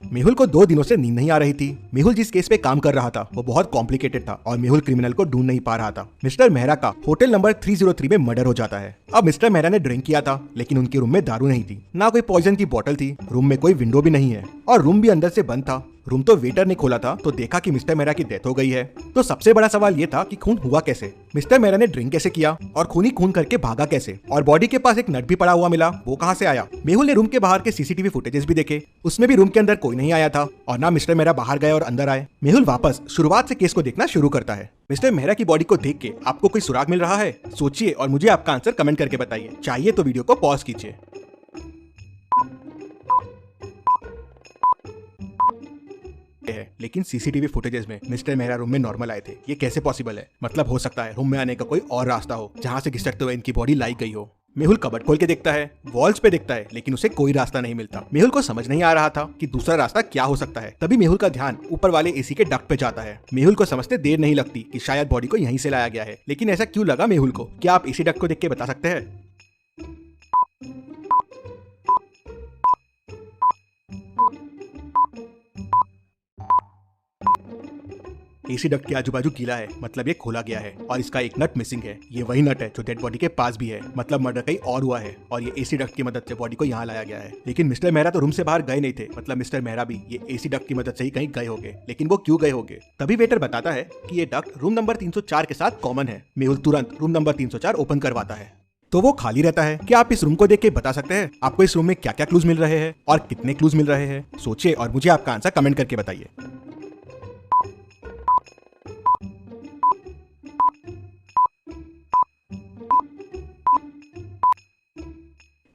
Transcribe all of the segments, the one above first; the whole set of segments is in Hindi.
मेहुल को 2 दिनों से नींद नहीं आ रही थी। मेहुल जिस केस पे काम कर रहा था वो बहुत कॉम्प्लिकेटेड था और मेहुल क्रिमिनल को ढूंढ नहीं पा रहा था। मिस्टर मेहरा का होटल नंबर 303 में मर्डर हो जाता है। अब मिस्टर मेहरा ने ड्रिंक किया था लेकिन उनके रूम में दारू नहीं थी, ना कोई पॉइजन की बोतल थी, रूम में कोई विंडो भी नहीं है और रूम भी अंदर से बंद था। रूम तो वेटर ने खोला था तो देखा कि मिस्टर मेहरा की डेथ हो गई है। तो सबसे बड़ा सवाल ये था कि खून हुआ कैसे, मिस्टर मेहरा ने ड्रिंक कैसे किया और खूनी खून करके भागा कैसे, और बॉडी के पास एक नट भी पड़ा हुआ मिला, वो कहां से आया। मेहुल ने रूम के बाहर के सीसीटीवी फुटेजेस भी देखे, उसमें भी रूम के अंदर कोई नहीं आया था और ना मिस्टर मेहरा बाहर गए और अंदर आए। मेहुल वापस शुरुआत से केस को देखना शुरू करता है। मिस्टर मेहरा की बॉडी को देख के आपको कोई सुराग मिल रहा है? सोचिए और मुझे आपका आंसर कमेंट करके बताइए। चाहिए तो वीडियो को पॉज कीजिए। लेकिन सीसीटीवी फुटेजेस में मिस्टर मेहरा रूम में नॉर्मल आए थे, ये कैसे पॉसिबल है? मतलब हो सकता है रूम में आने का कोई और रास्ता हो जहां से घिसटते हुए इनकी बॉडी लाई गई हो। मेहुल कबर्ड खोल के देखता है, वॉल्स पे देखता है लेकिन उसे कोई रास्ता नहीं मिलता। मेहुल को समझ नहीं आ रहा था कि दूसरा रास्ता क्या हो सकता है। तभी मेहुल का ध्यान ऊपर वाले एसी के डक्ट पे जाता है। मेहुल को समझते देर नहीं लगती कि शायद बॉडी को यहीं से लाया गया है, लेकिन ऐसा क्यों लगा मेहुल को? क्या आप एसी डक्ट को देख के बता सकते हैं? एसी डक्ट के आजू बाजू गीला है, मतलब ये खोला गया है और इसका एक नट मिसिंग है। ये वही नट है जो डेड बॉडी के पास भी है, मतलब मर्डर कहीं और हुआ है और ये एसी डक्ट की मदद से बॉडी को यहाँ लाया गया है। लेकिन मिस्टर मेहरा तो रूम से बाहर गए नहीं थे, मतलब मिस्टर मेहरा भी ये एसी डक्ट की मदद से ही कहीं गए होंगे। लेकिन वो क्यों गए होंगे? तभी वेटर बताता है कि ये डक्ट रूम नंबर 304 के साथ कॉमन है। मेहुल तुरंत रूम नंबर 304 ओपन करवाता है तो वो खाली रहता है। क्या आप इस रूम को देख के बता सकते हैं आपको इस रूम में क्या क्या क्लूज मिल रहे हैं और कितने क्लूज मिल रहे हैं? सोचिए और मुझे आपका आंसर कमेंट करके बताइए।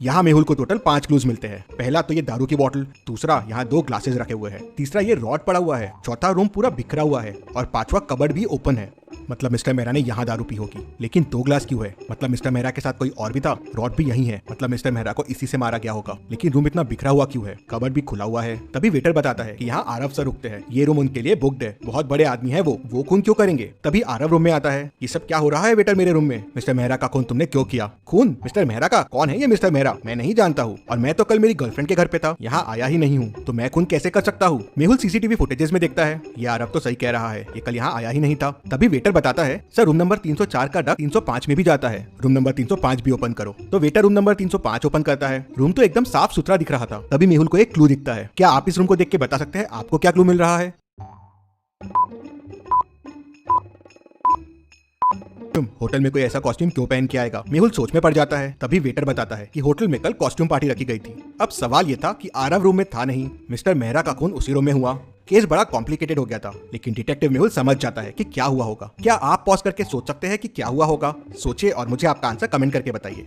यहाँ मेहुल को टोटल 5 क्लूज मिलते हैं। पहला तो ये दारू की बोतल, दूसरा यहाँ 2 ग्लासेस रखे हुए हैं, तीसरा ये रॉड पड़ा हुआ है, चौथा रूम पूरा बिखरा हुआ है और पांचवा कबर्ड भी ओपन है। मतलब मिस्टर मेहरा ने यहाँ दारू पी होगी। लेकिन 2 ग्लास क्यों है? मतलब मिस्टर मेहरा के साथ कोई और भी था। रॉड भी यही है, मतलब मिस्टर मेहरा को इसी से मारा गया होगा। लेकिन रूम इतना बिखरा हुआ क्यों है? कबर्ड भी खुला हुआ है। तभी वेटर बताता है कि यहाँ आरव सर रुकते हैं, ये रूम उनके लिए बुक्ड है, बहुत बड़े आदमी है वो खून क्यों करेंगे? तभी आरव रूम में आता है। ये सब क्या हो रहा है वेटर मेरे रूम में? मिस्टर मेहरा का खून तुमने क्यों किया? खून मिस्टर मेहरा का? कौन है ये मिस्टर मेहरा? मैं नहीं जानता हूँ और मैं तो कल मेरी गर्लफ्रेंड के घर पे था, यहाँ आया ही नहीं हूँ, तो मैं खून कैसे कर सकता हूँ? मेहुल सीसीटीवी फुटेजेस में देखता है, ये आरव तो सही कह रहा है, ये कल यहाँ आया ही नहीं था। तभी वेटर बताता है, सर रूम नंबर 304 का डक्ट 305 में भी जाता है, रूम नंबर 305 भी ओपन करो। तो वेटर रूम नंबर 305 ओपन करता है। रूम तो एकदम साफ सुथरा दिख रहा था। तभी मेहुल को एक क्लू दिखता है। क्या आप इस रूम को देख के बता सकते हैं आपको क्या क्लू मिल रहा है? होटल में कोई ऐसा कॉस्ट्यूम क्यों पहन के आएगा? मेहुल सोच में पड़ जाता है। तभी वेटर बताता है कि होटल में कल कॉस्ट्यूम पार्टी रखी गई थी। अब सवाल ये था कि आरव रूम में था नहीं, मिस्टर मेहरा का खून उसी रूम में हुआ। केस बड़ा कॉम्प्लिकेटेड हो गया था, लेकिन डिटेक्टिव मेहुल समझ जाता है कि क्या हुआ होगा। क्या आप पॉज करके सोच सकते हैं कि क्या हुआ होगा? सोचिए और मुझे आपका आंसर कमेंट करके बताइए।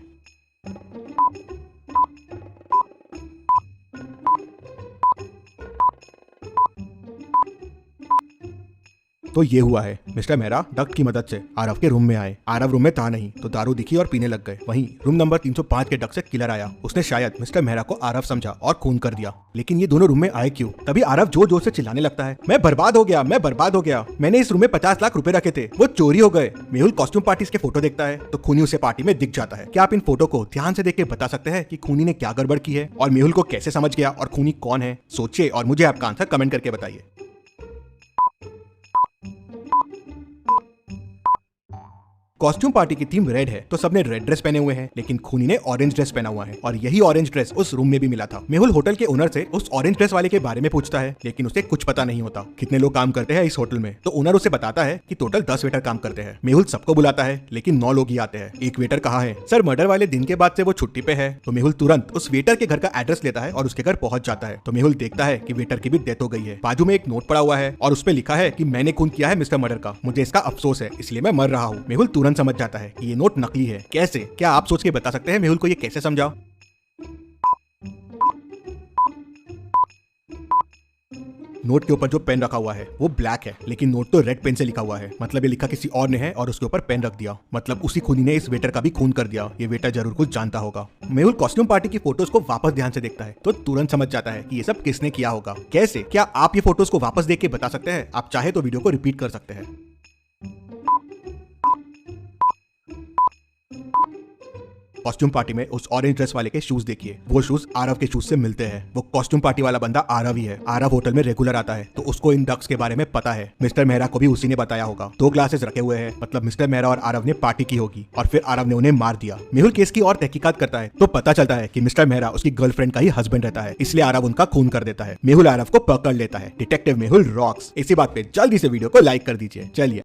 तो ये हुआ है, मिस्टर मेहरा डक्ट की मदद से आरव के रूम में आए। आरव रूम में था नहीं तो दारू दिखी और पीने लग गए। वहीं रूम नंबर 305 के डक्ट से किलर आया। उसने शायद मिस्टर मेहरा को आरव समझा और खून कर दिया। लेकिन ये दोनों रूम में आए क्यों? तभी आरव जोर जोर से चिल्लाने लगता है, मैं बर्बाद हो गया, मैं बर्बाद हो गया, मैंने इस रूम में 50 लाख रुपए रखे थे, वो चोरी हो गए। मेहुल कॉस्ट्यूम पार्टी के फोटो देखता है तो खूनी उसे पार्टी में दिख जाता है। क्या आप इन फोटो को ध्यान से देख के बता सकते हैं कि खूनी ने क्या गड़बड़ की है और मेहुल को कैसे समझ गया और खूनी कौन है? सोचिए और मुझे आपका आंसर कमेंट करके बताइए। कॉस्ट्यूम पार्टी की थीम रेड है तो सबने रेड ड्रेस पहने हुए हैं, लेकिन खूनी ने ऑरेंज ड्रेस पहना हुआ है और यही ऑरेंज ड्रेस उस रूम में भी मिला था। मेहुल होटल के ओनर से उस ऑरेंज ड्रेस वाले के बारे में पूछता है, लेकिन उसे कुछ पता नहीं होता। कितने लोग काम करते हैं इस होटल में? तो ओनर उसे बताता है कि टोटल 10 वेटर काम करते हैं। मेहुल सबको बुलाता है लेकिन 9 लोग ही आते हैं। एक वेटर कहाँ है? सर मर्डर वाले दिन के बाद से वो छुट्टी पे है। तो मेहुल तुरंत उस वेटर के घर का एड्रेस लेता है और उसके घर पहुंच जाता है। तो मेहुल देखता है कि वेटर की भी डेथ हो गई है। बाजू में एक नोट पड़ा हुआ है और उस पे लिखा है कि मैंने खून किया है मिस्टर मर्डर का, मुझे इसका अफसोस है, इसलिए मैं मर रहा हूँ। मेहुल तुरंत समझ जाता है कि ये नोट नकली है। कैसे? क्या आप सोच के बता सकते हैं मेहुल को ये कैसे समझा? नोट के ऊपर जो पेन रखा हुआ है वो ब्लैक है, लेकिन नोट तो रेड पेन से लिखा हुआ है। मतलब ये लिखा किसी और ने है और उसके ऊपर पेन रख दिया। मतलब उसी खूनी ने इस वेटर का भी खून कर दिया। ये वेटर जरूर कुछ जानता होगा। मेहुल कॉस्ट्यूम पार्टी की फोटोज को वापस ध्यान से देखता है तो तुरंत समझ जाता है कि ये सब किसने किया होगा। कैसे? क्या आप ये फोटोज को वापस देख के बता सकते हैं? आप चाहे तो वीडियो को रिपीट कर सकते हैं। कॉस्ट्यूम पार्टी में उस ऑरेंज ड्रेस वाले के शूज देखिए, वो शूज आरव के शूज से मिलते हैं। वो कॉस्ट्यूम पार्टी वाला बंदा आरव ही है। आरव होटल में रेगुलर आता है तो उसको इन डक्स के बारे में पता है। मिस्टर मेहरा को भी उसी ने बताया होगा। 2 ग्लासेस रखे हुए हैं, मतलब मिस्टर मेहरा और आरव ने पार्टी की होगी और फिर आरव ने उन्हें मार दिया। मेहुल केस की और तहकीकात करता है तो पता चलता है कि मिस्टर मेहरा उसकी गर्लफ्रेंड का ही हस्बैंड रहता है, इसलिए आरव उनका खून कर देता है। मेहुल आरव को पकड़ लेता है। Detective Mehul rocks. इसी बात पे जल्दी से वीडियो को लाइक कर दीजिए। चलिए